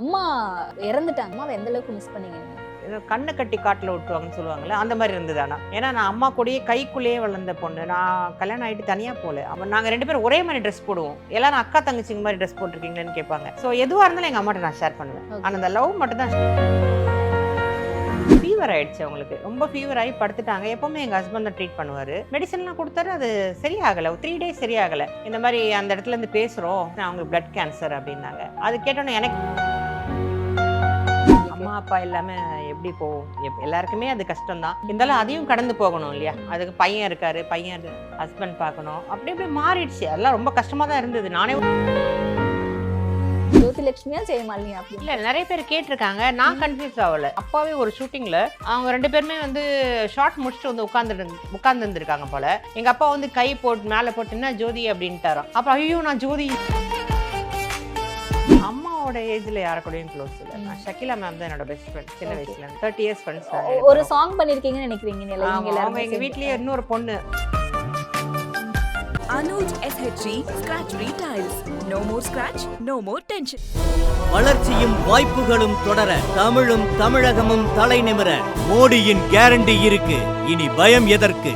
அம்மா இறந்துட்டாங்க. அம்மாவை எந்த அளவுக்கு மிஸ் பண்ணீங்க நீங்க? கண்ணை கட்டி காட்டில் விட்டுவாங்கன்னு சொல்லுவாங்கல்ல, அந்த மாதிரி இருந்தது. ஆனால் ஏன்னா நான் அம்மா கூடயே கைக்குள்ளேயே வளர்ந்த பொண்ணு. நான் கல்யாணம் ஆகிட்டு தனியாக போகல. அவன் நாங்கள் 2 பேரும் ஒரே மாதிரி ட்ரெஸ் போடுவோம். எல்லாரும் அக்கா தங்கச்சிங்க மாதிரி ட்ரெஸ் போட்டிருக்கீங்களேன்னு கேட்பாங்க. ஸோ எதுவாக இருந்தாலும் எங்கள் அம்மாட்ட நான் ஷேர் பண்ணுவேன். ஆனால் அந்த லவ் மட்டும் தான். ஃபீவர் ஆயிடுச்சு அவங்களுக்கு. ரொம்ப ஃபீவர் ஆகி படுத்துட்டாங்க. எப்பவுமே எங்கள் ஹஸ்பண்ட் தான் ட்ரீட் பண்ணுவார். மெடிசன்லாம் கொடுத்தாரு, அது சரியாகலை. 3 days சரியாகலை. இந்த மாதிரி அந்த இடத்துல இருந்து பேசுகிறோம், அவங்களுக்கு பிளட் கேன்சர் அப்படின்னாங்க. அது கேட்டோன்னே எனக்கு அம்மா அப்பா எல்லாமே எப்படி போகும், எல்லாருக்குமே அது கஷ்டம் தான். இருந்தாலும் அதையும் கடந்து போகணும் இல்லையா? அதுக்கு பையன் இருக்காரு, பையன் ஹஸ்பண்ட் பார்க்கணும், அப்படி இப்படி மாறிடுச்சு. அதெல்லாம் ரொம்ப கஷ்டமா தான் இருந்தது. நானே ஜோதிலட்சுமியா ஜெயமாலினியா அப்படி இல்ல, நிறைய பேர் கேட்டிருக்காங்க. நான் கன்ஃபியூஸ் ஆகல. அப்பாவே ஒரு ஷூட்டிங்ல அவங்க 2 பேருமே வந்து ஷார்ட் முடிச்சுட்டு வந்து உட்கார்ந்து இருந்திருக்காங்க போல. எங்க அப்பா வந்து கை போட்டு மேல போட்டு என்ன ஜோதி அப்படின்ட்டாராம். அப்புறம் ஐயோ நான் ஜோதி. அம்மாவோட ஏஜ்ல யார கூடயும் க்ளோஸ் இல்ல. நான் ஷகிலா மேம் தான் என்னோட பெஸ்ட் ஃப்ரெண்ட். சின்ன வயசுல 30 years ஃப்ரெண்ட்ஸ். ஒரு சாங் பண்ணிருக்கீங்கன்னு நினைக்கிறீங்க நீங்க எல்லாரும்? அவங்க எங்க வீட்லயே இன்னொரு பொண்ணு. Anuj SHG Scratch Free Tiles. No more scratch, no more tension. வளர்ச்சியும் வாய்ப்புகளும் தொடர, தமிழும் தமிழகமும் தலை நிமிர மோடியின் கேரண்டி இருக்கு. இனி பயம் எதற்கு?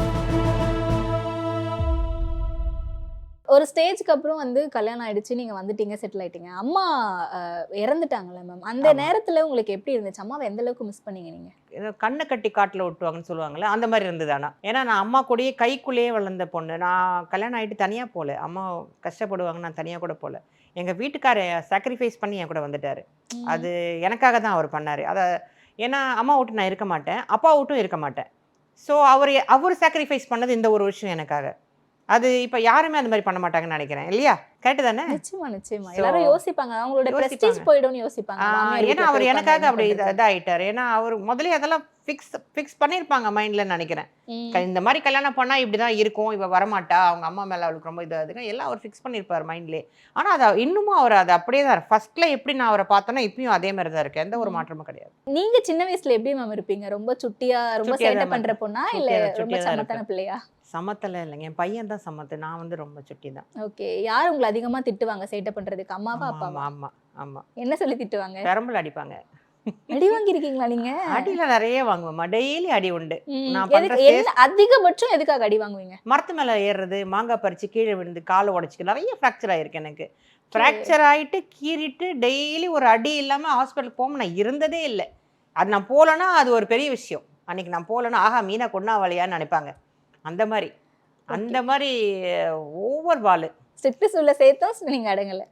ஒரு ஸ்டேஜ்க்கு அப்புறம் வந்து கல்யாணம் ஆயிடுச்சு, நீங்க வந்துட்டீங்க, செட்டில் ஆயிட்டீங்க. அம்மா இறந்துட்டாங்கல்ல மேம், அந்த நேரத்துல உங்களுக்கு எப்படி இருந்துச்சு? அம்மாவை எந்த அளவுக்கு மிஸ் பண்ணீங்க நீங்க? கண்ணை கட்டி காட்டில் விட்டுவாங்கன்னு சொல்லுவாங்கல்ல, அந்த மாதிரி இருந்தது. ஆனால் ஏன்னா நான் அம்மா கூடயே கைக்குள்ளேயே வளர்ந்த பொண்ணு. நான் கல்யாணம் ஆகிட்டு தனியாக போகல. அம்மா கஷ்டப்படுவாங்க, நான் தனியாக கூட போகல. எங்கள் வீட்டுக்காரை சாக்ரிஃபைஸ் பண்ணி என் கூட வந்துட்டார். அது எனக்காக தான் அவர் பண்ணார். அதை ஏன்னா அம்மா விட்டு நான் இருக்க மாட்டேன், அப்பா விட்டும் இருக்க மாட்டேன். ஸோ அவர் சாக்ரிஃபைஸ் பண்ணது இந்த ஒரு விஷயம் எனக்காக. அது இப்போ யாருமே அந்த மாதிரி பண்ண மாட்டாங்கன்னு நினைக்கிறேன், இல்லையா? கரெக்டு தானே? நிச்சயமா நிச்சயமா. எல்லாரும் யோசிப்பாங்க, அவங்களோட பிரஸ்டீஜ் போய்டும்னு யோசிப்பாங்க. ஏன்னா அவர் எனக்காக அப்படி இதாகிட்டார். ஏன்னா அவர் முதல்ல அதெல்லாம் ஃபிக்ஸ் பண்ணியிருப்பாங்க மைண்டில் நினைக்கிறேன். இந்த மாதிரி கல்யாணம் பண்ணால் இப்படி தான் இருக்கும், இவ வரமாட்டா, அவங்க அம்மா மேலே அவளுக்கு ரொம்ப இதாகுதுங்க, எல்லாம் அவர் ஃபிக்ஸ் பண்ணியிருப்பார் மைண்ட்லேயே. ஆனால் அதை இன்னமும் அவர் அதை அப்படியே தான் ஃபர்ஸ்ட்ல எப்படி நான் அவரை பார்த்தோன்னா இப்பயும் அதே மாதிரி தான் இருக்கு. எந்த ஒரு மாற்றமும் கிடையாது. நீங்க சின்ன வயசுல எப்படி மேம் இருப்பீங்க? ரொம்ப சுட்டியா, ரொம்ப சேட்டை பண்ற பொண்ணா, இல்ல ரொம்ப சமத்தான பிள்ளையா? சமத்தல இல்லைங்க, என் பையன் தான் சமத்து. நான் வந்து ரொம்ப சுட்டி தான். ஓகே. யார் உங்களை அதிகமா திட்டுவாங்க சேட்டை பண்றதுக்கு? அம்மாவா அப்பாவா? ஆமா ஆமா. என்ன சொல்லி திட்டுவாங்க? பெரம்பல் அடிப்பாங்க. அடி வாங்கிருக்கீங்களா நீங்க? அடியில நிறைய வாங்குவேன். டெய்லி அடி உண்டு. அதிகபட்சம் எதுக்காக அடி வாங்குவீங்க? மரத்து மேல ஏறுறது, மாங்காய் பறிச்சு கீழே விழுந்து காலை உடைச்சிக்கு நிறைய ஃப்ராக்சர் ஆயிருக்கு எனக்கு. ஃப்ராக்சர் ஆயிட்டு கீறிட்டு டெய்லி ஒரு அடி இல்லாம ஹாஸ்பிட்டலுக்கு போகாம நான் இருந்ததே இல்லை. அது நான் போகலன்னா அது ஒரு பெரிய விஷயம். அன்னைக்கு நான் போகலன்னா ஆஹா மீனா கொண்டாவலையான்னு நினைப்பாங்க. அந்த மாதிரி ஒவ்வொரு வாள் ஸ்ட்ரிக்ட் சொல்ல சேர்த்தோம் நீங்க அடங்கல.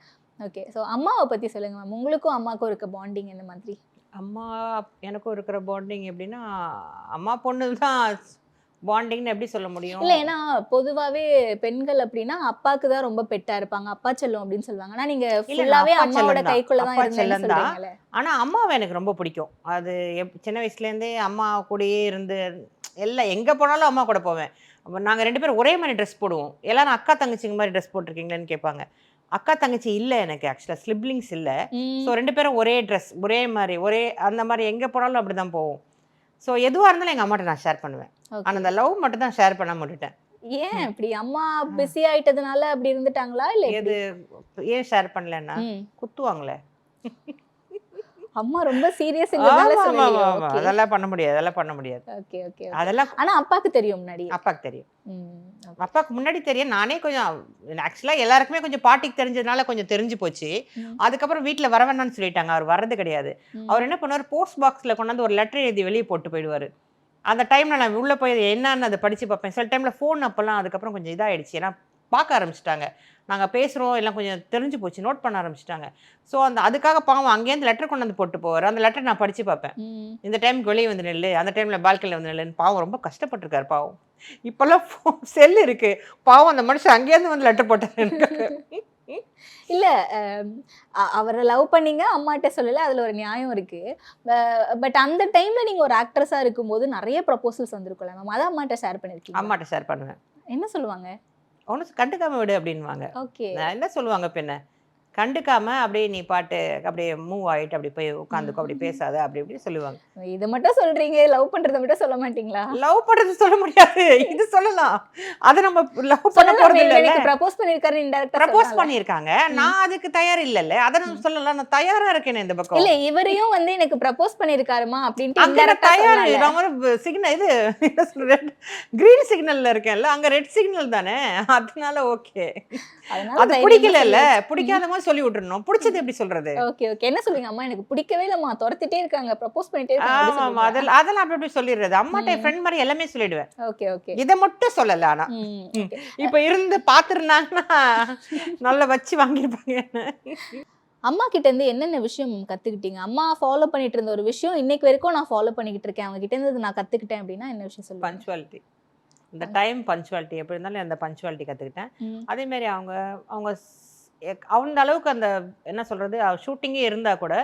ஓகே. ஸோ அம்மாவை பத்தி சொல்லுங்க மேம். உங்களுக்கும் அம்மாவுக்கும் இருக்க பாண்டிங் என்ன மாதிரி? அம்மா எனக்கும் இருக்கிற பாண்டிங் எப்படின்னா, அம்மா பொண்ணு தான் பாண்டிங்னு எப்படி சொல்ல முடியும்? இல்லை, ஏன்னா பொதுவாகவே பெண்கள் அப்படின்னா அப்பாவுக்கு தான் ரொம்ப பெட்டா இருப்பாங்க, அப்பா செல்லும் அப்படின்னு சொல்லுவாங்க. ஆனால் நீங்க ஃபுல்லாவே அம்மாவோட கைக்குள்ள தான் இருந்தீங்கன்னு சொல்றீங்களே. ஆனால் அம்மாவை எனக்கு ரொம்ப பிடிக்கும். அது சின்ன வயசுலேருந்தே அம்மா கூடயே இருந்து எல்லாம் எங்கே போனாலும் அம்மா கூட போவேன். நாங்கள் 2 பேரும் ஒரே மாதிரி ட்ரெஸ் போடுவோம். எல்லாரும் அக்கா தங்கச்சிங்க மாதிரி ட்ரெஸ் போட்டிருக்கீங்களேன்னு கேட்பாங்க. அக்கா தங்கச்சி இல்லை எனக்கு, ஆக்சுவலாக ஸ்லிப்லிங்ஸ் இல்லை. ஸோ 2 பேரும் ஒரே ட்ரெஸ், ஒரே மாதிரி, அந்த மாதிரி எங்கே போனாலும் அப்படி தான் போவோம். ஸோ எதுவாக இருந்தாலும் எங்கள் அம்மாட்ட நான் ஷேர் பண்ணுவேன். ஆனால் அந்த லவ் மட்டும் தான் ஷேர் பண்ண மாட்டேன். ஏன் இப்படி? அம்மா பிஸி ஆயிட்டதுனால அப்படி இருந்துட்டாங்களா? இல்லை எது ஏன் ஷேர் பண்ணலன்னா குத்துவாங்களே. அம்மா ரொம்ப சீரியஸ். அதெல்லாம் பண்ண முடியாது. Okay okay. அதெல்லாம் ஆனா அப்பாக்கு தெரியும் முன்னாடி? அப்பாக்கு தெரியும். அப்பாக்கு முன்னாடி தெரியும். நானே கொஞ்சம் ஆக்சுவலா எல்லாருக்குமே கொஞ்சம் பாட்டிக்கு தெரிஞ்சதுனால கொஞ்சம் தெரிஞ்சு போச்சு. அதுக்கப்புறம் வீட்டுல வர வேணாம்னு சொல்லிட்டாங்க. அவர் வர்றது கிடையாது. அவர் என்ன பண்ணுவார், போஸ்ட் பாக்ஸ்ல கொண்டாந்து ஒரு லெட்டர் எழுதி வெளியே போட்டு போயிடுவாரு. அந்த டைம்ல நான் உள்ள போய் என்னன்னு அதை படிச்சு பார்ப்பேன். சில டைம்ல ஃபோன் அப்பெல்லாம் அதுக்கப்புறம் கொஞ்சம் இதாயிடுச்சு. ஏன்னா பார்க்க ஆரம்பிச்சிட்டாங்க, நாங்கள் பேசுகிறோம் எல்லாம் கொஞ்சம் தெரிஞ்சு போச்சு, நோட் பண்ண ஆரம்பிச்சிட்டாங்க. ஸோ அதுக்காக பாவம் அங்கேருந்து லெட்டர் கொண்டு வந்து போட்டு போவார். அந்த லெட்டர் நான் படித்து பார்ப்பேன். இந்த டைமுக்கு வெளியே வந்து நெல், அந்த டைமில் பால்கனியில் வந்து நெல்லுன்னு. பாவம் ரொம்ப கஷ்டப்பட்டுருக்காரு பாவம். இப்போல்லாம் செல் இருக்குது, பாவம் அந்த மனுஷன் அங்கேருந்து வந்து லெட்டர் போட்டார் எனக்கு. இல்லை, அவரை லவ் பண்ணீங்க, அம்மாட்ட சொல்லலை, அதில் ஒரு நியாயம் இருக்குது. பட் அந்த டைமில் நீங்கள் ஒரு ஆக்ட்ரஸாக இருக்கும்போது நிறைய ப்ரப்போசல்ஸ் வந்திருக்கும்ல மேம், அதை அம்மாட்ட ஷேர் பண்ணியிருக்கீங்க? அம்மாட்ட ஷேர் பண்ணுவேன். என்ன சொல்லுவாங்க? ஒன்றும் கண்டுக்காம விடு அப்படின்வாங்க. ஓகே. என்ன சொல்லுவாங்க பின்ன, கண்டுக்காம அப்படியே நீ பாட்டு அப்படியே மூவ் ஆயிட்டு அப்படி போய் உட்காந்துக்கோ, அப்படி பேசாத, அப்படி இப்படி சொல்லுவாங்க. இதை மட்டும் சொல்றீங்க, லவ் பண்றதை மட்டும் சொல்ல மாட்டீங்களா? லவ் பண்றது சொல்ல முடியாது, இது சொல்லலாம். அது நம்ம லவ் பண்ண போறது இல்ல. எனக்கு ப்ரப்போஸ் பண்ணிருக்காரு, இன்டைரக்டா ப்ரப்போஸ் பண்ணிருக்காங்க, நான் அதுக்கு தயார் இல்லல்ல, அத நம்ம சொல்லலாம். நான் தயாரா இருக்கேன் இந்த பக்கம். இல்ல, இவரையும் வந்து எனக்கு ப்ரப்போஸ் பண்ணிருக்காருமா அப்படின்ட்டு அங்க நான் தயார். நான் ஒரு சிக்னல் இது என்ன சொல்றது, கிரீன் சிக்னல்ல இருக்கேன்ல, அங்க ரெட் சிக்னல் தானே, அதனால ஓகே. அது பிடிக்கல இல்ல, பிடிக்காத மாதிரி சொல்லி விட்டுறணும். பிடிச்சது எப்படி சொல்றது? ஓகே ஓகே, என்ன சொல்லுங்க, அம்மா எனக்கு பிடிக்கவே இல்லம்மா, துரத்திட்டே இருக்காங்க, ப்ரப்போஸ் பண்ணிட்டே இருக்காங்க. ஆமா, அதெல்லாம் அப்படி அப்படி சொல்லிடுறது. அம்மாட்ட ஃப்ரெண்ட் மாதிரி எல்லாமே சொல்லிடுவேன். ஓகே ஓகே, இதை மட்டும் சொல்லல. ஆனா இப்ப இருந்து பாத்துருந்தாங்கன்னா நல்லா வச்சு வாங்கிருப்பாங்க. அம்மா கிட்ட இருந்து என்னென்ன விஷயம் கத்துக்கிட்டீங்க? அம்மா ஃபாலோ பண்ணிட்டு இருந்த ஒரு விஷயம் இன்னைக்கு வரைக்கும் நான் ஃபாலோ பண்ணிக்கிட்டு இருக்கேன், அவங்க கிட்ட இருந்து நான் கத்துக்கிட்டேன் அப்படின்னா என்ன விஷயம் சொல்லுங்க? பஞ்சுவாலிட்டி. இந்த டைம் பஞ்சுவாலிட்டி எப்படி இருந்தாலும் அந்த பஞ்சுவாலிட்டி கற்றுக்கிட்டேன். அதே மாதிரி அவங்க அவங்க அந்த அளவுக்கு அந்த என்ன சொல்கிறது, ஷூட்டிங்கே இருந்தால் கூட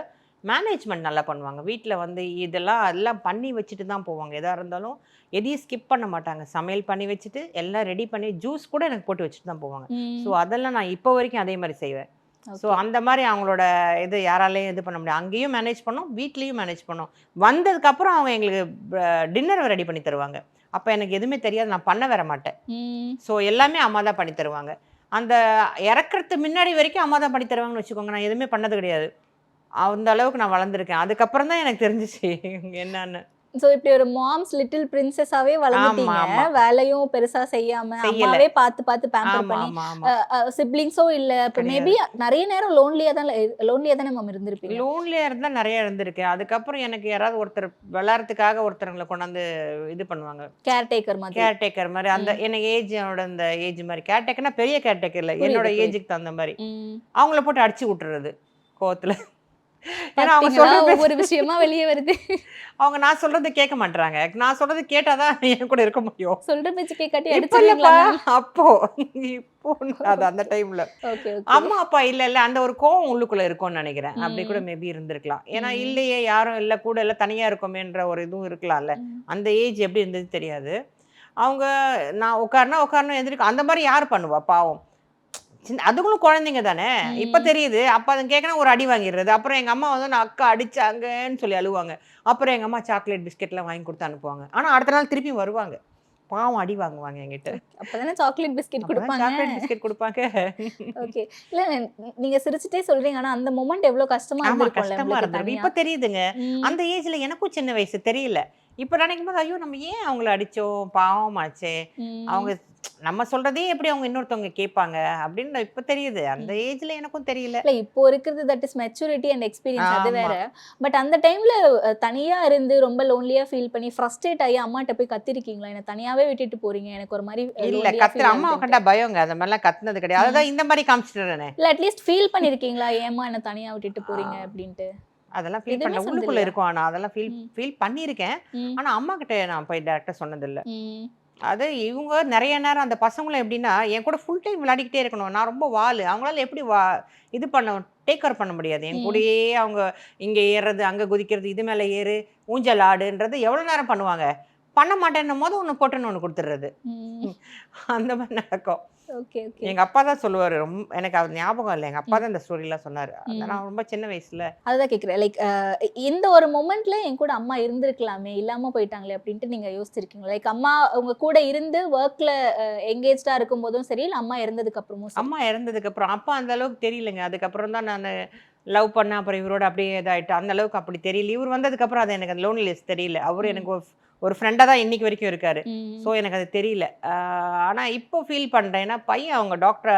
மேனேஜ்மெண்ட் நல்லா பண்ணுவாங்க. வீட்டில் வந்து எல்லாம் பண்ணி வச்சுட்டு தான் போவாங்க. எதாக இருந்தாலும் எதையும் ஸ்கிப் பண்ண மாட்டாங்க. சமையல் பண்ணி வச்சுட்டு எல்லாம் ரெடி பண்ணி ஜூஸ் கூட எனக்கு போட்டு வச்சுட்டு தான் போவாங்க. ஸோ அதெல்லாம் நான் இப்போ வரைக்கும் அதே மாதிரி செய்வேன். ஸோ அந்த மாதிரி அவங்களோட இது யாராலையும் இது பண்ண முடியாது. அங்கேயும் மேனேஜ் பண்ணோம், வீட்லேயும் மேனேஜ் பண்ணோம். வந்ததுக்கப்புறம் அவங்க எங்களுக்கு டின்னர் ரெடி பண்ணி தருவாங்க. அப்போ எனக்கு எதுவுமே தெரியாது, நான் பண்ண வர மாட்டேன். ஸோ எல்லாமே அம்மா தான் பண்ணி தருவாங்க. அந்த இறக்குறது முன்னாடி வரைக்கும் அம்மா தான் பண்ணி தருவாங்கன்னு வச்சுக்கோங்க. நான் எதுவுமே பண்ணது கிடையாது. அந்த அளவுக்கு நான் வளர்ந்துருக்கேன். அதுக்கப்புறம் தான் எனக்கு தெரிஞ்சிச்சு என்னன்னு. சோ இப்படி ஒரு மாம்ஸ் லிட்டில் பிரின்சஸாவே வளர்ந்துட்டீங்க. வேலையும் பெருசா செய்யாம அம்மாவே பார்த்து பார்த்து பேம்பர் பண்ணி, சிப்லிங்ஸோ இல்ல, இப்போ மேபி நிறைய நேரம் லோன்லியா தானே மேம் இருந்திருப்பீங்க. லோன்லியா இருந்தா நிறைய இருந்திருக்கேன். அதுக்கப்புறம் எனக்கு யாராவது ஒருத்தர் விளையாடுறதுக்காக ஒருத்தரங்களை கொண்டாந்து இது பண்ணுவாங்க, கேர்டேக்கர் மாதிரி. அந்த எனக்கு ஏஜோட அந்த ஏஜ் மாதிரி கேர்டேக்கர்னா பெரிய கேர்டேக்கர் இல்லை, என்னோட ஏஜுக்கு தகுந்த மாதிரி அவங்கள போட்டு அடிச்சு விட்டுறது கோவத்துல. ஏன்னா அவங்க சொல்ற ஒவ்வொரு விஷயமா வெளியே வருது. அவங்க நான் சொல்றது கேட்க மாட்டாங்க. நான் சொல்றது கேட்டாதான் என் கூட இருக்க முடியும். சொல்ற பேச்சு கேட்காட்டி அடிச்சிருவீங்களா? அப்போ இப்போ அது அந்த டைம்ல அம்மா அப்பா இல்ல அந்த ஒரு கோவம் உள்ளுக்குள்ள இருக்கும்னு நினைக்கிறேன். அப்படி கூட மேபி இருந்திருக்கலாம். ஏன்னா இல்லையே யாரும் இல்ல, கூட இல்ல, தனியா இருக்கோமேன்ற ஒரு இதுவும் இருக்கலாம்ல. அந்த ஏஜ் எப்படி இருந்தது தெரியாது. அவங்க நான் உட்காரணும் எந்திரிக்கும் அந்த மாதிரி யார் பண்ணுவா பாவம். அதுங்களும் குழந்தைங்க தானே. இப்ப தெரியுது. அப்ப அதை கேட்கணும், ஒரு அடி வாங்கிடுறது. அப்புறம் எங்க அம்மா வந்து நான் அக்கா அடிச்சாங்கன்னு சொல்லி அழுவாங்க. அப்புறம் எங்க அம்மா சாக்லேட் பிஸ்கெட்லாம் வாங்கி கொடுத்து அனுப்புவாங்க. ஆனா அடுத்த நாள் திருப்பி வருவாங்க, பாவம் அடி வாங்குவாங்க என்கிட்ட. அப்பதானே சாக்லேட் பிஸ்கெட் கொடுப்பாங்க. சாக்லேட் பிஸ்கெட் கொடுப்பாங்க. ஓகே, இல்ல நீங்க சிரிச்சிட்டே சொல்றீங்க, ஆனா அந்த மொமெண்ட் எவ்வளவு கஷ்டமா இருந்திருக்கும். இப்ப தெரியுதுங்க. அந்த ஏஜ்ல எனக்கும் சின்ன வயசு தெரியல. இப்ப நினைக்கும் போது ஐயோ நம்ம ஏன் அவங்கள அடிச்சோம், பாவமாச்சே, அவங்க நம்ம சொல்றதே எப்படி அவங்க இன்னொருத்தவங்க கேட்பாங்க அப்படின்னு இப்ப தெரியுது. அந்த ஏஜ்ல எனக்கும் தெரியல. இல்ல இப்போ இருக்கிறது that is maturity and experience, அது வேற. பட் அந்த டைம்ல தனியா இருந்து ரொம்ப லோன்லியா ஃபீல் பண்ணி ஃப்ரஸ்ட்ரேட் ஆகி அம்மாட்ட போய் கத்திருக்கீங்களா? என்ன தனியாவே விட்டுட்டு போறீங்க, எனக்கு ஒரு மாதிரி இல்ல கத்துற அம்மா கண்டா பயங்க, அந்த மாதிரிலாம் கத்துனது கிடையாது. அதான் இந்த மாதிரி காமிச்சிட்டேனே. இல்ல அட்லீஸ்ட் ஃபீல் பண்ணிருக்கீங்களா, ஏமா என்ன தனியா விட்டுட்டு போறீங்க அப்படின்ட்டு? அதெல்லாம் ஃபீல் பண்ண உள்ளுக்குள்ள இருக்கும். ஆனா அதெல்லாம் ஃபீல் பண்ணியிருக்கேன். ஆனா அம்மா கிட்ட நான் போய் டைரக்டா சொன்னது இல்லை. அது இவங்க நிறைய நேரம் அந்த பசங்களும் எப்படின்னா என் கூட ஃபுல் டைம் விளையாடிக்கிட்டே இருக்கணும். நான் ரொம்ப வால், அவங்களால எப்படி இது பண்ண டேக் கேர் பண்ண முடியாது. என் கூடயே அவங்க இங்கே ஏறுறது, அங்கே குதிக்கிறது, இது மேலே ஏறு, ஊஞ்சல் ஆடுன்றது எவ்வளோ நேரம் பண்ணுவாங்க. பண்ண மாட்டேன்னும் போது ஒன்று போட்டுன்னு ஒன்று கொடுத்துட்றது. அந்த மாதிரி நடக்கும். எங்க அப்பா தான் சொல்லுவாரு. ரொம்ப எனக்கு அது ஞாபகம் இல்லை, எங்க அப்பா தான் இந்த ஸ்டோரிலாம் சொன்னாரு. நான் ரொம்ப சின்ன வயசுல அதுதான் கேட்குறேன். லைக் இந்த ஒரு மொமெண்ட்ல என் கூட அம்மா இருந்திருக்கலாமே, இல்லாம போயிட்டாங்களே அப்படின்ட்டு நீங்க யோசிச்சிருக்கீங்களா? லைக் அம்மா உங்க கூட இருந்து ஒர்க்ல எங்கேஜ்டா இருக்கும் போதும் சரி, இல்லை அம்மா இறந்ததுக்கு அப்புறமும் சரி? அம்மா இறந்ததுக்கு அப்புறம் அப்பா அந்த அளவுக்கு தெரியலங்க. அதுக்கப்புறம் தான் நான் லவ் பண்ண, அப்புறம் இவரோட அப்படியே இதாயிட்டு அந்த அளவுக்கு அப்படி தெரியல. இவர் வந்ததுக்கு அப்புறம் அது எனக்கு லோன்லினஸ் தெரியல. அவரு எனக்கு ஒரு ஃப்ரெண்டாக தான் இன்னைக்கு வரைக்கும் இருக்காரு. ஸோ எனக்கு அது தெரியல. ஆனால் இப்போ ஃபீல் பண்ணுறேன். ஏன்னா பையன் அவங்க டாக்டரை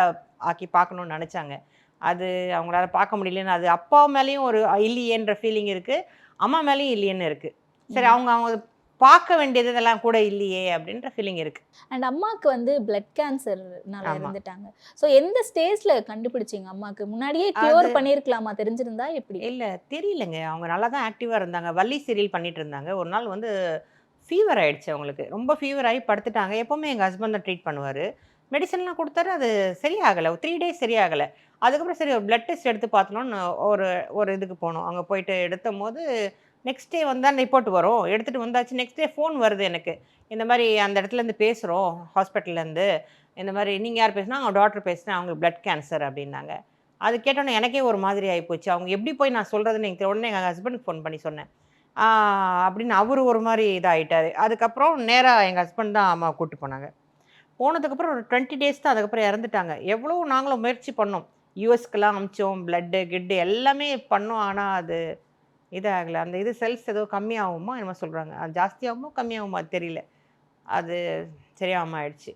ஆக்கி பார்க்கணுன்னு நினச்சாங்க, அது அவங்களால பார்க்க முடியலன்னு. அது அப்பா மேலேயும் ஒரு இல்லையேன்ற ஃபீலிங் இருக்குது, அம்மா மேலேயும் இல்லையேன்னு இருக்குது. சரி அவங்க பார்க்க வேண்டியது இதெல்லாம் கூட இல்லையே அப்படின்ற ஃபீலிங் இருக்குது. அண்ட் அம்மாவுக்கு வந்து பிளட் கேன்சர்னால இருந்துட்டாங்க. ஸோ எந்த ஸ்டேஜ்ல கண்டுபிடிச்சிங்க? அம்மாவுக்கு முன்னாடியே கியூர் பண்ணியிருக்கலாமா தெரிஞ்சிருந்தா எப்படி? இல்லை தெரியலங்க. அவங்க நல்லா தான் ஆக்டிவாக இருந்தாங்க. வள்ளி சீரியல் பண்ணிட்டு இருந்தாங்க. ஒரு நாள் வந்து ஃபீவர் ஆகிடுச்சு அவங்களுக்கு. ரொம்ப ஃபீவர் ஆகி படுத்துட்டாங்க. எப்போவுமே எங்கள் ஹஸ்பண்ட் தான் ட்ரீட் பண்ணுவார். மெடிசன்லாம் கொடுத்தாரு, அது சரியாகலை. 3 days சரியாகலை. அதுக்கப்புறம் சரி ஒரு பிளட் டெஸ்ட் எடுத்து பார்த்தோன்னு ஒரு இதுக்கு போனோம். அங்கே போயிட்டு எடுத்தும் போது நெக்ஸ்ட் டே வந்து அந்த ரிப்போர்ட் வரும். எடுத்துகிட்டு வந்தாச்சு. நெக்ஸ்ட் டே ஃபோன் வருது எனக்கு, இந்த மாதிரி அந்த இடத்துலேருந்து பேசுகிறோம், ஹாஸ்பிட்டல்லேருந்து. இந்த மாதிரி நீங்கள் யார் பேசுனா? அவங்க டாக்டர் பேசுனா, அவங்களுக்கு பிளட் கேன்சர் அப்படின்னாங்க. அது கேட்டோன்னே எனக்கே ஒரு மாதிரி ஆகிப்போச்சு. அவங்க எப்படி போய் நான் சொல்கிறதுன்னு எனக்கு உடனே எங்கள் ஹஸ்பண்டுக்கு ஃபோன் பண்ணி சொன்னேன். அப்படின்னு அவர் ஒரு மாதிரி இதாகிட்டார். அதுக்கப்புறம் நேராக எங்கள் ஹஸ்பண்ட் தான் அம்மாவை கூப்பிட்டு போனாங்க. போனதுக்கப்புறம் ஒரு 20 டேஸ் தான், அதுக்கப்புறம் இறந்துட்டாங்க. எவ்வளோ நாங்களும் முயற்சி பண்ணோம், யூஎஸ்க்கெல்லாம் அமிச்சோம், கிட்டு எல்லாமே பண்ணோம். ஆனால் அது இதாகலை. அந்த இது செல்ஸ் ஏதோ கம்மியாகுமா என்னமோ சொல்கிறாங்க. அது ஜாஸ்தியாகுமோ கம்மியாகுமா அது தெரியல. அது சரியாகாம ஆயிடுச்சு.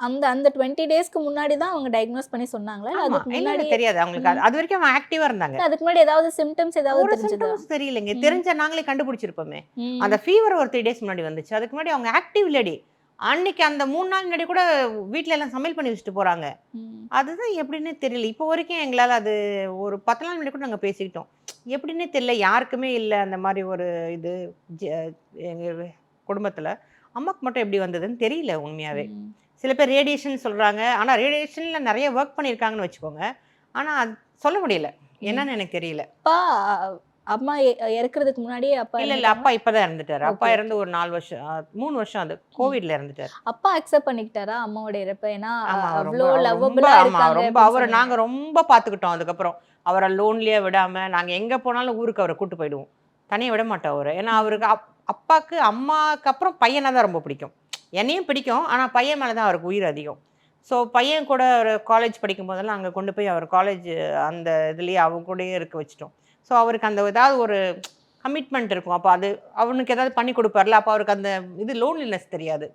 அந்த அந்த 20 டேஸ்க்கு முன்னாடி தான் அவங்க டயக்னோஸ் பண்ணி சொன்னாங்களா? அதுக்கு முன்னாடி தெரியாது அவங்களுக்கு. அது வரைக்கும் அவங்க ஆக்டிவா இருந்தாங்க. அதுக்கு முன்னாடி ஏதாவது சிம்டம்ஸ் ஏதாவது ஒரு தெரிஞ்சதா? சிம்டம்ஸ் தெரியலங்க. தெரிஞ்சா நாங்களே கண்டுபிடிச்சிருப்போமே. அந்த ஃபீவர் ஒரு 3 டேஸ் முன்னாடி வந்துச்சு. அதுக்கு முன்னாடி அவங்க ஆக்டிவ் லேடி. அன்னைக்கு அந்த 3 நாள் முன்னாடி கூட வீட்டில எல்லாம் சமையல் பண்ணி வச்சுட்டு போறாங்க. அதுதான் எப்படின்னே தெரியல. இப்போ வரைக்கும் எங்களால் அது ஒரு 10 நாள் முன்னாடி கூட நாங்கள் பேசிக்கிட்டோம். எப்படின்னே தெரியல, யாருக்குமே இல்லை அந்த மாதிரி ஒரு இது எங்கள் குடும்பத்தில். அம்மாவுக்கு மட்டும் எப்படி வந்ததுன்னு தெரியல உண்மையாகவே. சில பேர் ரேடியேஷன் சொல்கிறாங்க. ஆனால் ரேடியேஷனில் நிறைய ஒர்க் பண்ணியிருக்காங்கன்னு வச்சுக்கோங்க. ஆனால் அது சொல்ல முடியல, என்னன்னு எனக்கு தெரியல. அப்பா அம்மா இறக்குறதுக்கு முன்னாடியே அப்பா இல்லை அப்பா இப்போதான் இறந்துட்டார். அப்பா இறந்து ஒரு 4 வருஷம் 3 வருஷம் அது கோவிட்ல இறந்துட்டார். அப்பா அக்செப்ட் பண்ணிக்கிட்டாரா அம்மாவோட இறப்பை? ஏன்னா அவ்வளோ ரொம்ப லவ்வபிளா இருக்காங்க. அவரை நாங்கள் ரொம்ப பார்த்துக்கிட்டோம். அதுக்கப்புறம் அவரை லோன்லியே விடாமல் நாங்கள் எங்கே போனாலும் ஊருக்கு அவரை கூட்டு போயிடுவோம். தனியாக விட மாட்டோம் அவரை. ஏன்னா அவருக்கு அப்பாவுக்கு அம்மாவுக்கு அப்புறம் பையனை தான் ரொம்ப பிடிக்கும். என்னையும் பிடிக்கும், ஆனால் பையன் மேலே தான் அவருக்கு உயிர் அதிகம். ஸோ பையன் கூட ஒரு காலேஜ் படிக்கும் போதெல்லாம் அங்கே கொண்டு போய் அவர் காலேஜ் அந்த இதுலேயே அவங்க கூடயே இருக்க வச்சிட்டோம். ஸோ அவருக்கு அந்த ஏதாவது ஒரு கமிட்மெண்ட் இருக்கும். அப்போ அது அவனுக்கு ஏதாவது பண்ணி கொடுப்பார்ல, அப்போ அவருக்கு அந்த இது லோன்லினஸ் தெரியாது.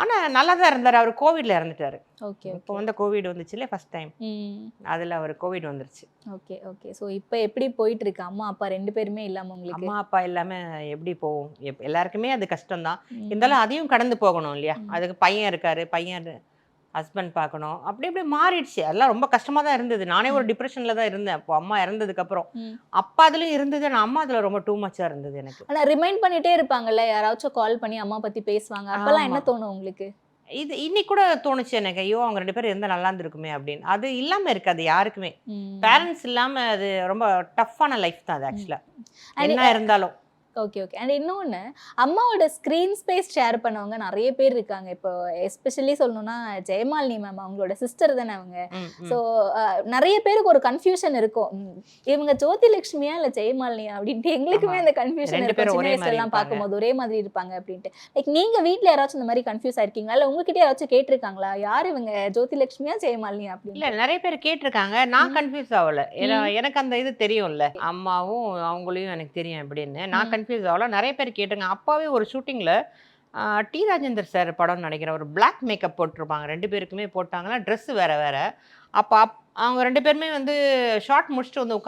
ஆனால் நல்லா தான் இருந்தார். அவர் கோவிட்ல இறந்துட்டார். ஓகே. இப்போ வந்து கோவிட் வந்துச்சுல்ல ஃபர்ஸ்ட் டைம், அதில் அவர் கோவிட் வந்துருச்சு. Okay okay. ஸோ இப்போ எப்படி போயிட்டு இருக்கு? அம்மா அப்பா 2 பேருமே இல்லாமல் உங்களுக்கு? அம்மா அப்பா இல்லாமல் எப்படி போகும்? எல்லாருக்குமே அது கஷ்டம்தான். இருந்தாலும் அதையும் கடந்து போகணும் இல்லையா? அதுக்கு பையன் இருக்காரு, பையன் ஹஸ்பண்ட் பார்க்கணும். அப்படி இப்படி மாறிடுச்சு. அதெல்லாம் ரொம்ப கஷ்டமாக தான் இருந்தது. நானே ஒரு டிப்ரெஷனில் தான் இருந்தேன் அப்போ அம்மா இறந்ததுக்கப்புறம். அப்பா அதுலேயும் இருந்தது, ஆனால் அம்மா அதில் ரொம்ப டூ மச்சாக இருந்தது எனக்கு. ஆனால் ரிமைண்ட் பண்ணிட்டே இருப்பாங்கல்ல, யாராச்சும் கால் பண்ணி அம்மா பற்றி பேசுவாங்க. அப்போல்லாம் என்ன தோணும் உங்களுக்கு? இது இன்னைக்கு கூட தோணுச்சு எனக்கு, ஐயோ அவங்க 2 பேரும் இருந்தால் நல்லா இருந்திருக்குமே அப்படின்னு. அது இல்லாமல் இருக்காது யாருக்குமே. பேரண்ட்ஸ் இல்லாமல் அது ரொம்ப டஃப்பான லைஃப் தான் அது ஆக்சுவலாக என்ன இருந்தாலும். Okay okay. அண்ட் இன்னொன்று, அம்மாவோட ஸ்க்ரீன் ஸ்பேஸ் ஷேர் பண்ணவங்க நிறைய பேர் இருக்காங்க. இப்போ எஸ்பெஷலி சொல்லணும்னா ஜெயமாலினி மேம், அவங்களோட சிஸ்டர் தானே அவங்க. ஸோ நிறைய பேருக்கு ஒரு கன்ஃபியூஷன் இருக்கும், இவங்க ஜோதிலட்சுமியா இல்லை ஜெயமாலினியா அப்படின்ட்டு. எங்களுக்குமே அந்த கன்ஃபியூஷன் இருக்கும் சின்ன வயசுலாம் பார்க்கும்போது, ஒரே மாதிரி இருப்பாங்க அப்படின்ட்டு. லைக் நீங்கள் வீட்டில் யாராச்சும் இந்த மாதிரி கன்ஃபியூஸ் ஆயிருக்கீங்களா? இல்லை உங்ககிட்ட யாராச்சும் கேட்டிருக்காங்களா யார் இவங்க ஜோதிலட்சுமியா ஜெயமாலினியா அப்படின்னு? இல்லை, நிறைய பேர் கேட்டிருக்காங்க. நான் கன்ஃபியூஸ் ஆகலை. ஏன்னா எனக்கு அந்த இது தெரியும்ல, அம்மாவும் அவங்களையும் எனக்கு தெரியும் எப்படின்னு. நான் கன்ஃபியூஸ் ஆகல. நிறைய பேர் கேட்டுங்க. அப்பாவே ஒரு ஷூட்டிங்கில் டி ராஜேந்தர் சார் படம்னு நினைக்கிறேன், ஒரு பிளாக் மேக்கப் போட்டிருப்பாங்க. 2 பேருக்குமே போட்டாங்கன்னா ட்ரெஸ்ஸு வேறு வேறு. அப்போ அவங்க 2 பேருமே வந்து ஷார்ட் முடிச்சுட்டு வந்து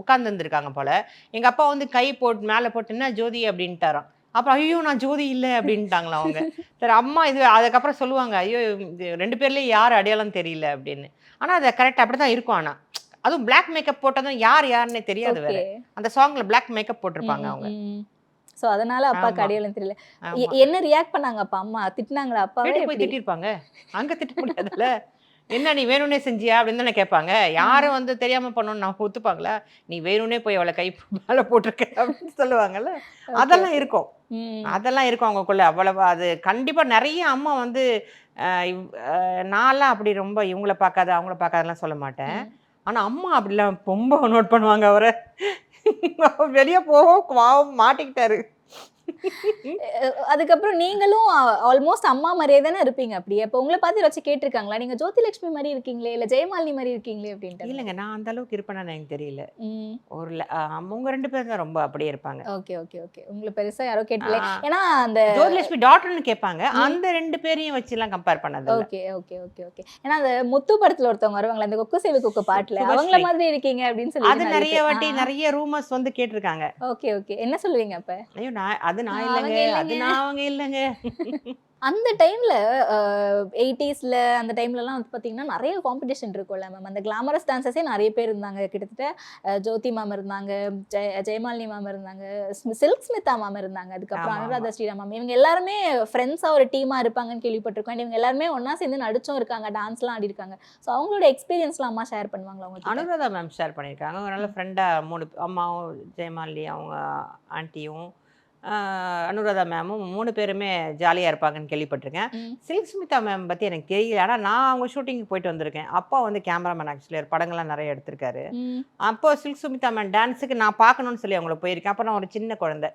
உட்காந்துருந்துருக்காங்க போல். எங்கள் அப்பா வந்து கை போட்டு மேலே போட்டு என்ன ஜோதி அப்படின்ட்டாராம். அப்புறம் ஐயோ நான் ஜோதி இல்லை அப்படின்ட்டாங்களா அவங்க. சரி அம்மா இது அதுக்கப்புறம் சொல்லுவாங்க, ஐயோ இது 2 பேர்லேயும் யார் அடையாளம் தெரியல அப்படின்னு. ஆனால் அது கரெக்டாக அப்படி தான் இருக்கும். ஆனால் அதுவும் பிளாக் மேக்கப் போட்டதும் யாருன்னே தெரியாது வேற. அந்த சாங்ல பிளாக் மேக்கப் போட்டிருப்பாங்க அவங்க. சோ அதனால அப்பாக்கு அடையாளம் தெரியல. என்ன ரியாக்ட் பண்ணாங்க அப்பா? அம்மா திட்டினாங்களா அப்பாவே? போய் திட்டிருப்பாங்க. அங்க திட்ட முடியாதுல்ல. என்ன நீ வேணும்னே செஞ்சியா அப்படின்னு தானே கேட்பாங்க. யாரும் வந்து தெரியாம பண்ணணும்னு நான் ஒத்துப்பாங்களா? நீ வேணும்னே போய் அவளை கை மேலே போட்டிருக்க அப்படின்னு சொல்லுவாங்கல்ல. அதெல்லாம் இருக்கும். அதெல்லாம் இருக்கும் அவங்களுக்குள்ள. அவ்வளவு அது கண்டிப்பா நிறைய அம்மா வந்து நான்லாம் அப்படி ரொம்ப இவங்கள பார்க்காத அவங்கள பார்க்காதெல்லாம் சொல்ல மாட்டேன். ஆனா அம்மா அப்படிலாம் ரொம்ப நோட் பண்ணுவாங்க அவரை. வெளியே போவோம் மாட்டிக்கிட்டாரு. அதுக்கப்புறம் நீங்களும் ஆல்மோஸ்ட் அம்மா மாதிரியே தானே இருப்பீங்க. அப்படியே அப்போ உங்களை பார்த்து வச்சு கேட்டிருக்காங்களா, நீங்க ஜோதிலட்சுமி மாதிரி இருக்கீங்களே இல்ல ஜெயமாலினி மாதிரி இருக்கீங்களே அப்படின்ட்டு? இல்லைங்க, நான் அந்த அளவுக்கு இருப்பேன்னு எனக்கு தெரியல. ஒரு அவங்க 2 பேரும் தான் ரொம்ப அப்படியே இருப்பாங்க. Okay okay okay. உங்களுக்கு பெருசா யாரோ கேட்டல. ஏன்னா அந்த ஜோதிலட்சுமி டாட்டர்னு கேட்பாங்க. அந்த 2 பேரையும் வச்சுலாம் கம்பேர் பண்ணது. Okay okay okay okay. ஏன்னா அந்த முத்து படத்துல ஒருத்தவங்க வருவாங்களா, அந்த கொக்கு சேவை கொக்கு பாட்டுல, அவங்கள மாதிரி இருக்கீங்க அப்படின்னு சொல்லி அது நிறைய வாட்டி நிறைய ரூமர்ஸ் வந்து கேட்டிருக்காங்க. Okay okay. என்ன சொல்லுவீங்க அப்ப? ஐயோ அது நான் இல்லைங்க, அது நான் அவங்க இல்லைங்க. அந்த டைம்ல 80ஸ்ல அந்த டைம்லலாம் வந்து பார்த்தீங்கன்னா நிறைய காம்படிஷன் இருக்கும்ல மேம். அந்த கிளாமரஸ் டான்சர்ஸே நிறைய பேர் இருந்தாங்க. கிட்டத்தட்ட ஜோதி மேம் இருந்தாங்க, ஜெயமாலினி மேம் இருந்தாங்க, சில்க் ஸ்மிதா மேம் இருந்தாங்க, அதுக்கப்புறம் அனுராதா ஸ்ரீராம் மேம். இவங்க எல்லாருமே ஃப்ரெண்ட்ஸாக ஒரு டீமாக இருப்பாங்கன்னு கேள்விப்பட்டிருக்கோம். இவங்க எல்லாருமே ஒன்றா சேர்ந்து நடிச்சும் இருக்காங்க, டான்ஸ்லாம் ஆடி இருக்காங்க. ஸோ அவங்களோட எக்ஸ்பீரியன்ஸ்லாம் அம்மா ஷேர் பண்ணுவாங்களா அவங்க? அனுராதா மேம் ஷேர் பண்ணியிருக்காங்க. ஒரு நல்ல ஃப்ரெண்டாக 3 அம்மாவும் ஜெயமாலினி அவங்க ஆண்டியும் அனுராதா மேமும் 3 பேருமே ஜாலியாக இருப்பாங்கன்னு கேள்விப்பட்டிருக்கேன். ம். சில்க் ஸ்மிதா மேம் பற்றி எனக்கு தெரியல. ஆனால் நான் அவங்க ஷூட்டிங்க்கு போயிட்டு வந்திருக்கேன். அப்பா வந்து கேமராமேன் ஆக்சுவலி படங்கள்லாம் நிறைய எடுத்திருக்காரு. ம். அப்போ சில்க் சுமிதா மேம் டான்ஸுக்கு நான் பார்க்கணும்னு சொல்லி அவங்கள போயிருக்கேன். அப்போ நான் ஒரு சின்ன குழந்தை.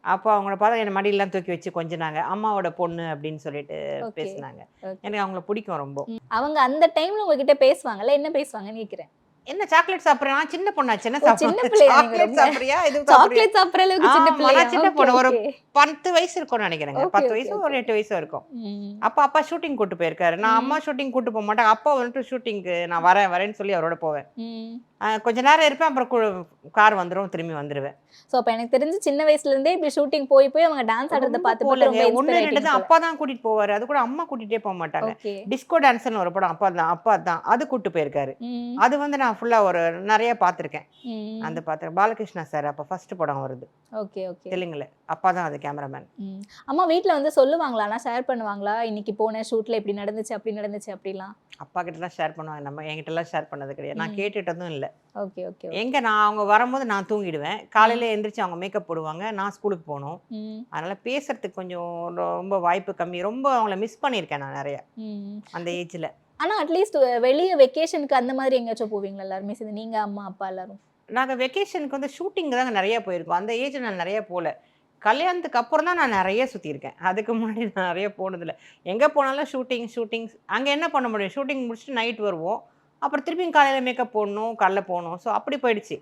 அப்போ அவங்கள பார்த்தா என் மடியெல்லாம் தூக்கி வச்சு கொஞ்சினாங்க. அம்மாவோட பொண்ணு அப்படின்னு சொல்லிட்டு ஓகே. பேசினாங்க. ஓகே. எனக்கு அவங்கள பிடிக்கும் ரொம்ப. அவங்க அந்த டைம்ல உங்ககிட்ட பேசுவாங்கல்ல, என்ன பேசுவாங்கன்னு கேக்குறேன். என்ன சாக்லேட் சாப்பிட்றேன்? நான் சின்ன பொண்ணாச்சு, என்ன ஓ, சின்ன பிள்ளையா நீங்க சாக்லேட் ரொம்ப? சாப்பிட்றியா? இது சாப்பிட்றியா? சாக்லேட் சாப்பிடுற அளவுக்கு சின்ன ஆமா, பிள்ளையா? நான் சின்ன ஓகே, பொண்ணு. ஒரு ஓகே. 10 வயசு இருக்கும்னு நினைக்கிறேங்க. ஓகே, 10 ஓகே, வயசோ ஒரு ஓகே. 8 வயசோ இருக்கும். ம். அப்போ அப்பா ஷூட்டிங் கூட்டு போயிருக்காரு. நான் அம்மா ஷூட்டிங் கூட்டு போக மாட்டேன். அப்பா வந்துட்டு ஷூட்டிங்க்கு நான் வரேன்னு சொல்லி அவரோட போவேன். ம். கொஞ்ச நேரம் இருப்பேன், அப்புறம் கார் வந்துடும், திரும்பி வந்துடுவேன். சோ அப்ப எனக்கு தெரிஞ்சு சின்ன வயசுல இருந்தே இப்படி ஷூட்டிங் போய் அவங்க டான்ஸ் ஆடுறத ரொம்ப பார்த்து போகலங்க. ரொம்ப 1, 2 இன்ஸ்பைர் தான் அப்பா தான் கூட்டிட்டு போவாரு. அது கூட அம்மா கூட்டிட்டே போக மாட்டாங்க. ஓகே. டிஸ்கோ டான்ஸ்னு ஒரு படம் அப்பா தான் அது கூட்டு போயிருக்காரு. ம். அது வந்து நான் ஃபுல்லா ஒரு நிறைய பார்த்துருக்கேன். ம். அந்த பார்த்துருக்கேன். பாலகிருஷ்ணா சார் அப்போ ஃபர்ஸ்ட் படம் வருது ஓகே, ஓகே. தெலுங்குல. அப்பா தான் அது கேமராமேன். ம். அம்மா வீட்ல வந்து சொல்லுவாங்களா? நான் ஷேர் பண்ணுவாங்களா? இன்னைக்கு போன ஷூட்ல இப்படி நடந்துச்சு, அப்படி நடந்துச்சு அப்படிலாம். அப்பா கிட்ட தான் ஷேர் பண்ணுவாங்க. நம்ம என்கிட்ட எல்லாம் ஷேர் பண்ணது கிடையாது. நான் ம். கேட்டுட்டதும் இல்லை. Okay, okay. எங்க நான் அவங்க வரும்போது நான் தூங்கிடுவேன். காலையில எந்திரிச்சு அவங்க மேக்கப் போடுவாங்க. நான் ஸ்கூலுக்கு போகணும். ம். அதனால பேசுறதுக்கு கொஞ்சம் ரொம்ப வாய்ப்பு கம்மி. ரொம்ப அவங்கள மிஸ் பண்ணியிருக்கேன் நான் நிறைய ம். அந்த ஏஜ்ல. ஆனா அட்லீஸ்ட் வெளிய வெக்கேஷனுக்கு அந்த மாதிரி எங்கேயாச்சும் போவீங்களா எல்லாருமே சேர்ந்து? நீங்க, அம்மா, அப்பா எல்லாரும்? நாங்க வெக்கேஷனுக்கு வந்து ஷூட்டிங் தாங்க நிறைய போயிருக்கோம். அந்த ஏஜ் நான் நிறைய போல. கல்யாணத்துக்கு அப்புறம் தான் நான் நிறைய சுற்றியிருக்கேன். அதுக்கு முன்னாடி நான் நிறைய போனதில்லை. எங்கே போனாலும் ஷூட்டிங்ஸ். அங்கே என்ன பண்ண முடியும்? ஷூட்டிங் முடிச்சுட்டு நைட் வருவோம். அப்புறம் திருப்பியும் காலையில் மேக்கப் போடணும், காலைல போகணும். ஸோ அப்படி போயிடுச்சு.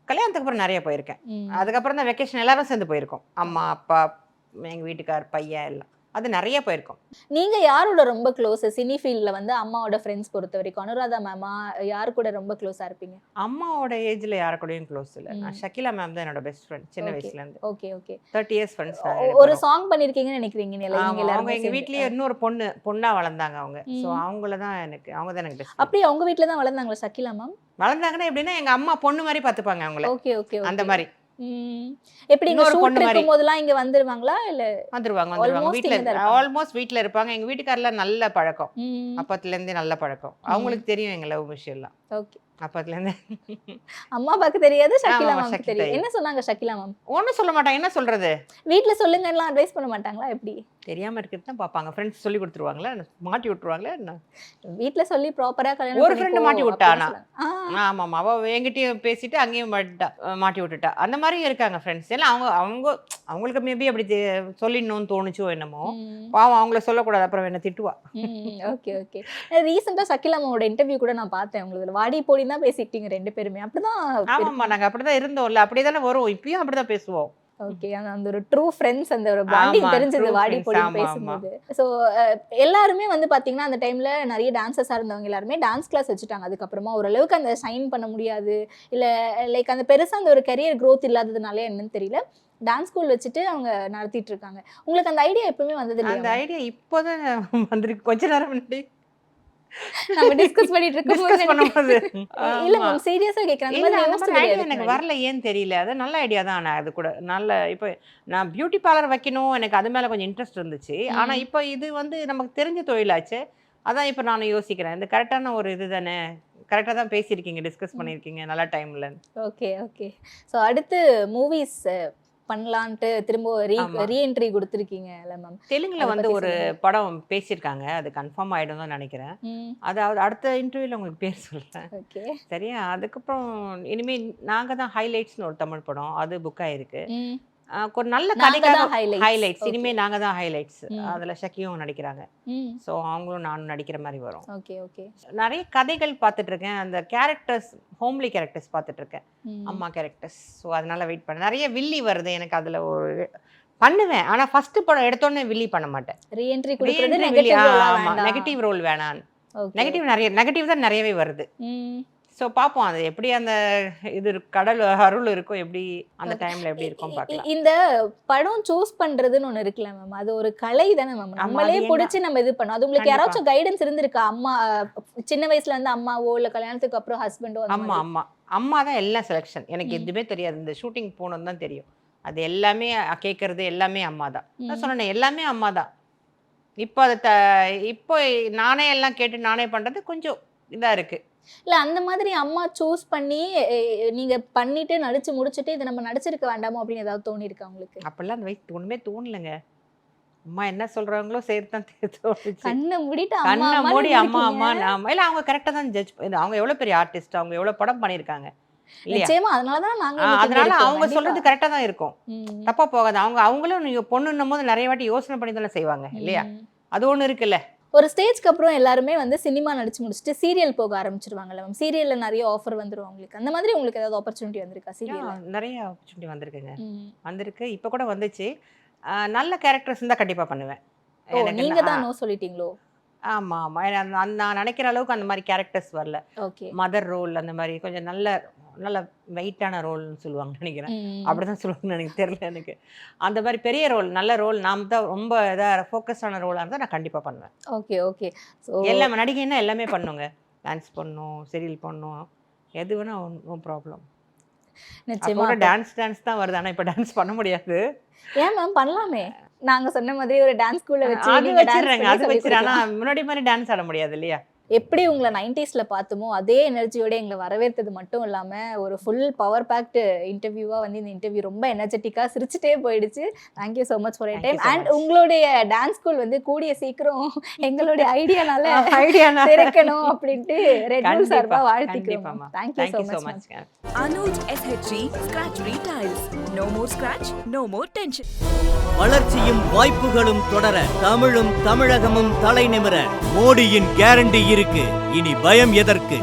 கல்யாணத்துக்கு அப்புறம் நிறைய போயிருக்கேன். ம். அதுக்கப்புறம் தான் வெக்கேஷன் எல்லாரும் சேர்ந்து போயிருக்கோம். அம்மா, அப்பா, எங்கள் வீட்டுக்கார், பையன் எல்லாம். அது நிறைய போயிருக்கோம். நீங்க யாரோட ரொம்ப க்ளோஸ் சினி ஃபீல்ட்ல வந்து அம்மாவோட ஃப்ரெண்ட்ஸ் பொறுத்த வரைக்கும்? அனுராதா மேமா யாரு கூட ரொம்ப க்ளோஸா இருப்பீங்க? அம்மாவோட ஏஜ்ல யாரு கூடயும் க்ளோஸ் இல்லை. ம். நான் ஷக்கிலா மேம் தான் என்னோட பெஸ்ட் ஃப்ரெண்ட் சின்ன ஓகே, வயசுலேருந்து. Okay, okay. 30 years friends. ஒரு சாங் பண்ணிருக்கீங்கன்னு நினைக்கிறீங்க நீங்க அவங்க எல்லாரும் எங்க வீட்லயே இன்னொரு பொண்ணா வளர்ந்தாங்க அவங்க. ஸோ ம். அவங்க தான் எனக்கு பெஸ்ட். அப்படியே அவங்க வீட்ல தான் வளர்ந்தாங்களா ஷக்கிலா மேம்? வளர்ந்தாங்கன்னா எப்படின்னா எங்க அம்மா பொண்ணு மாதிரி பார்த்துப்பாங்க அவங்கள. ஓகே, ஓகே, அந்த ஓகே. மாதிரி ம். எப்படி நீங்க இன்னொரு ஷூட் பொண்ணு மாதிரி. இருக்கும்போதெல்லாம் இங்க வந்துருவாங்களா இல்ல? வந்துருவாங்க. Almost வீட்ல இங்க தான் இருப்பாங்க. ஆல்மோஸ்ட் வீட்ல இருப்பாங்க. எங்க வீட்டுக்காரர்ல நல்ல பழக்கம். ம். அப்பத்துல இருந்தே நல்ல பழக்கம். அவங்களுக்கு தெரியும் எங்க லவ் விஷயம்லாம். ஓகே. அப்பத்துல இருந்தே. அம்மா அப்பாக்கு தெரியாது, ஷக்கிலா ஆமா, மேம்க்கு ஷக்கிலா தெரியும். தெரியும். என்ன சொன்னாங்க ஷக்கிலா மேம்? ஒன்றும் சொல்ல மாட்டாங்க. என்ன சொல்றது? வீட்ல சொல்லுங்கலாம் அட்வைஸ் பண்ண மாட்டாங்களா எப்படி? தெரியாம இருக்கிறது தான் பார்ப்பாங்க. ஃப்ரெண்ட்ஸ் சொல்லி கொடுத்துருவாங்களா, மாட்டி விட்டுருவாங்களா என்ன? வீட்ல சொல்லி ப்ராப்பரா கல்யாணம் ஒரு friend மாட்டி விட்டா ஆனா. ஆ. அவ என்கிட்டயும் பேசிட்டு அங்கேயும் மாட்டி விட்டுட்டா. அந்த மாதிரி இருக்காங்க ஃப்ரெண்ட்ஸ் எல்லாம். அவங்களுக்கு மேபி அப்படி சொல்லிடணும்னு தோணுச்சோ என்னமோ. ம். பாவம் அவங்கள சொல்லக்கூடாது, அப்புறம் என்ன திட்டுவா. Okay, okay. ரீசெண்டா ஷக்கிலா மேமோட இன்டர்வியூ கூட நான் பார்த்தேன். உங்களுக்கு வாடி போடி தான் பேசிக்கிட்டீங்க 2 பேருமே. அப்படிதான் ஆமாம்மா, நாங்க அப்படிதான் இருந்தோம்ல. அப்படியே தானே வரும். இப்பயும் அப்படிதான் பேசுவோம். ஓகே. அந்த ஒரு ட்ரூ ஃப்ரெண்ட்ஸ் அந்த ஒரு பாண்டிங் ஆமா, தெரிஞ்சது true வாடி friends. போடி ஆமா, பேசும்போது. ஸோ எல்லாருமே வந்து பாத்தீங்கன்னா அந்த டைம்ல நிறைய டான்சர்ஸா இருந்தவங்க எல்லாருமே டான்ஸ் கிளாஸ் வச்சுட்டாங்க. அதுக்கப்புறமா ஓரளவுக்கு அந்த ஷைன் பண்ண முடியாது, இல்ல லைக் அந்த பெருசா அந்த ஒரு கரியர் growth இல்லாததுனால என்னன்னு தெரியல, டான்ஸ் ஸ்கூல் வச்சுட்டு அவங்க நடத்திட்டு இருக்காங்க. உங்களுக்கு அந்த ஐடியா எப்பவுமே வந்தது அந்த இல்லையா? ஐடியா இப்போதான் வந்திருக்கு. கொஞ்ச நேரம் முன்னாடி நம்ம டிஸ்கஸ் பண்ணிட்டு டிஸ்கஸ் இருக்கும்போது பண்ணும்போது. இல்ல ஆமா. மேம் சீரியஸா கேக்குறேன். அந்த இல்ல, மாதிரி அந்த யோசிச்சது மாதிரி இல்லையா ஐடியா இதுக்கு எனக்கு முன்னாடி? வரல, ஏன்னு தெரியல. அது நல்ல ஐடியா தான். நான் அது கூட நல்ல இப்போ நான் பியூட்டி பார்லர் வைக்கணும், எனக்கு அது மேல கொஞ்சம் இன்ட்ரெஸ்ட் இருந்துச்சு. ஆனா ம். இப்போ இது வந்து நமக்கு தெரிஞ்ச தொழிலாச்சு. அதான் இப்போ நான் யோசிக்கிறேன். இது கரெக்டான ஒரு இது தானே. கரெக்டாக தான் பேசியிருக்கீங்க, டிஸ்கஸ் பண்ணியிருக்கீங்க நல்ல டைம்ல. Okay, okay. ஸோ அடுத்து மூவிஸ் பண்ணலான்ட்டு திரும்ப ஆமா. ரீஎன்ட்ரி கொடுத்துருக்கீங்கல்ல மேம்? தெலுங்குல அதை வந்து பத்தி ஒரு சொல்லுங்க. படம் பேசியிருக்காங்க. அது கன்ஃபார்ம் ஆயிடும் தான் நினைக்கிறேன். ம். அதாவது அடுத்த இன்டர்வியூல உங்களுக்கு பேர் சொல்றேன். ஓகே. சரியா? அதுக்கப்புறம் இனிமே நாங்க தான் ஹைலைட்ஸ்னு ஒரு தமிழ் படம், அது புக் ஆயிருக்கு. ம். ஒரு நல்ல நாங்க கதைக்காக தான் highlights. ஹைலைட்ஸ். Okay. இனிமே நாங்க தான் ஹைலைட்ஸ். ம். அதுல ஷக்கியும் நடிக்கிறாங்க. ம். ஸோ அவங்களும் நானும் நடிக்கிற மாதிரி வரும். Okay, okay. நிறைய கதைகள் பார்த்துட்டு இருக்கேன். அந்த கேரக்டர்ஸ், ஹோம்லி கேரக்டர்ஸ் பார்த்துட்டு இருக்கேன். ம். அம்மா கேரக்டர்ஸ். ஸோ அதனால வெயிட் பண்ணேன். நிறைய வில்லி வருது எனக்கு. அதுல ஒரு பண்ணுவேன். ஆனா ஃபர்ஸ்ட் படம் எடுத்தோடனே வில்லி பண்ண மாட்டேன். ரீஎன்ட்ரி கொடுக்கிறது Re-entry வில்லி, நெகட்டிவ் ரோலா ஆமா, வேண்டாம். நெகட்டிவ் ரோல் வேணாம். ஓகே. நெகட்டிவ் தான் நிறையவே வருது. ம். ஸோ பார்ப்போம் அது எப்படி. அந்த இது கடல் அருள் இருக்கும், எப்படி அந்த டைம்ல எப்படி இருக்கும் பார்க்கலாம். இந்த படம் சூஸ் பண்றதுன்னு ஒண்ணு இருக்குல்ல மேம், அது ஒரு கலை தானே மேம்? நம்மளே அது பிடிச்சி நம்ம இது பண்ணோம். அது உங்களுக்கு கண்டிப்பா. யாராச்சும் கைடன்ஸ் இருந்திருக்கா? அம்மா சின்ன வயசுல இருந்து அம்மாவோ இல்ல கல்யாணத்துக்கு அப்புறம் ஹஸ்பண்டோ அந்த அம்மா மாதிரி? அம்மா அம்மா தான் எல்லாம் செலெக்ஷன். எனக்கு ம். எதுவுமே தெரியாது. இந்த ஷூட்டிங் போகணுன்னு தான் தெரியும். அது எல்லாமே கேட்கறது எல்லாமே அம்மா தான். நான் ம். சொன்னேன் எல்லாமே அம்மா தான். இப்போ இப்போ நானே எல்லாம் கேட்டு நானே பண்றது கொஞ்சம் இதா இருக்கு. இல்ல அந்த மாதிரி அம்மா சூஸ் பண்ணி நீங்க பண்ணிட்டு நடிச்சு முடிச்சிட்டு இதை நம்ம நடிச்சிருக்க வேண்டாமோ அப்படின்னு ஏதாவது தோணி இருக்கா உங்களுக்கு? அப்பெல்லாம் அந்த வயசு ஒண்ணுமே தோணலைங்க. அம்மா என்ன சொல்றாங்களோ செய்யறதான் தோணுச்சு. கண்ணை மூடிட்டு கண்ணை அம்மா மூடி அம்மா அம்மா அம்மா இல்ல அவங்க கரெக்டா தான் ஜட்ஜ். அவங்க எவ்வளவு பெரிய ஆர்டிஸ்ட், அவங்க எவ்வளவு படம் பண்ணிருக்காங்க இல்லையா? நிச்சயமா அதனாலதான் நாங்க அதனால அவங்க சொல்றது கரெக்டா தான் இருக்கும், தப்பா போகாது. அவங்களும் நீங்க பொண்ணுன்னும் போது நிறைய வாட்டி யோசனை பண்ணி தானே செய்வாங்க இல்லையா? அது ஒண்ணு இருக்குல்ல. ஒரு ஸ்டேஜ்க்கு அப்புறம் எல்லாருமே வந்து சினிமா நடிச்சு முடிச்சுட்டு சீரியல் போக ஆரம்பிச்சிருவாங்கல்ல மேம். சீரியல்ல நிறைய ஆஃபர் வந்துரும் உங்களுக்கு. அந்த மாதிரி உங்களுக்கு ஏதாவது ஆப்பர்ச்சுனிட்டி வந்திருக்கா சீரியல்ல? நிறைய ஆப்பர்ச்சுனிட்டி வந்திருக்குங்க, வந்திருக்கு. இப்ப கூட வந்துச்சு. நல்ல கேரக்டர்ஸ் இருந்தா கண்டிப்பா பண்ணுவேன். நீங்க தான் நோ சொல்லிட்டீங்களோ? ஆமா ஆமா, நான் நினைக்கிற அளவுக்கு அந்த மாதிரி கேரக்டர்ஸ் வரல. ஓகே. மதர் ரோல் அந்த மாதிரி கொஞ்சம் நல்ல நல்ல வெயிட்டான ரோல்னு சொல்லுவாங்க நினைக்கிறேன். அப்படிதான் சொல்லுவாங்கன்னு எனக்கு தெரியல. எனக்கு அந்த மாதிரி பெரிய ரோல், நல்ல ரோல், நாம் தான் ரொம்ப இதாக ஃபோக்கஸ்டான ரோலாக இருந்தால் நான் கண்டிப்பாக பண்ணுவேன். Okay okay. ஸோ எல்லாமே நடிகைன்னா எல்லாமே பண்ணுங்க. டான்ஸ் பண்ணும், சீரியல் பண்ணும், எது வேணா நோ ப்ராப்ளம். நிச்சயமா டான்ஸ் தான் வருது, ஆனால் இப்போ டான்ஸ் பண்ண முடியாது. ஏன் மேம் பண்ணலாமே? நாங்க சொன்ன மாதிரி ஒரு டான்ஸ் ஸ்கூல்ல வச்சு அது வச்சிடுறேங்க, அது வச்சிரு. ஆனால் முன்னாடி மாதிரி டான்ஸ் ஆட முடியாது இல்லையா? எப்படி உங்களை 90ஸ்ல பார்த்தோமோ அதே எனர்ஜியோட எங்களை வரவேற்றது மட்டும் இல்லாம ஒரு ஃபுல் பவர் பேக்டு இன்டர்வியூவா வந்து இந்த இன்டர்வியூ ரொம்ப எனர்ஜெட்டிக்கா சிரிச்சுட்டே போயிடுச்சு. Thank you so much for time. And உங்களுடைய டான்ஸ் ஸ்கூல் வந்து கூடிய சீக்கிரம் எங்களுடைய ஐடியானால திறக்கணும் அப்படின்ட்டு ரெட் புல் சார்பா வாழ்த்திக்கிறோம். Thank you so much. Anuj SHG Scratch Free Tiles. No more scratch, no more tension. வளர்ச்சியும் வாய்ப்புகளும் தொடர தமிழும் தமிழகமும் தலை நிமிர மோடியின் கேரண்டி இருக்கு. இனி பயம் எதற்கு?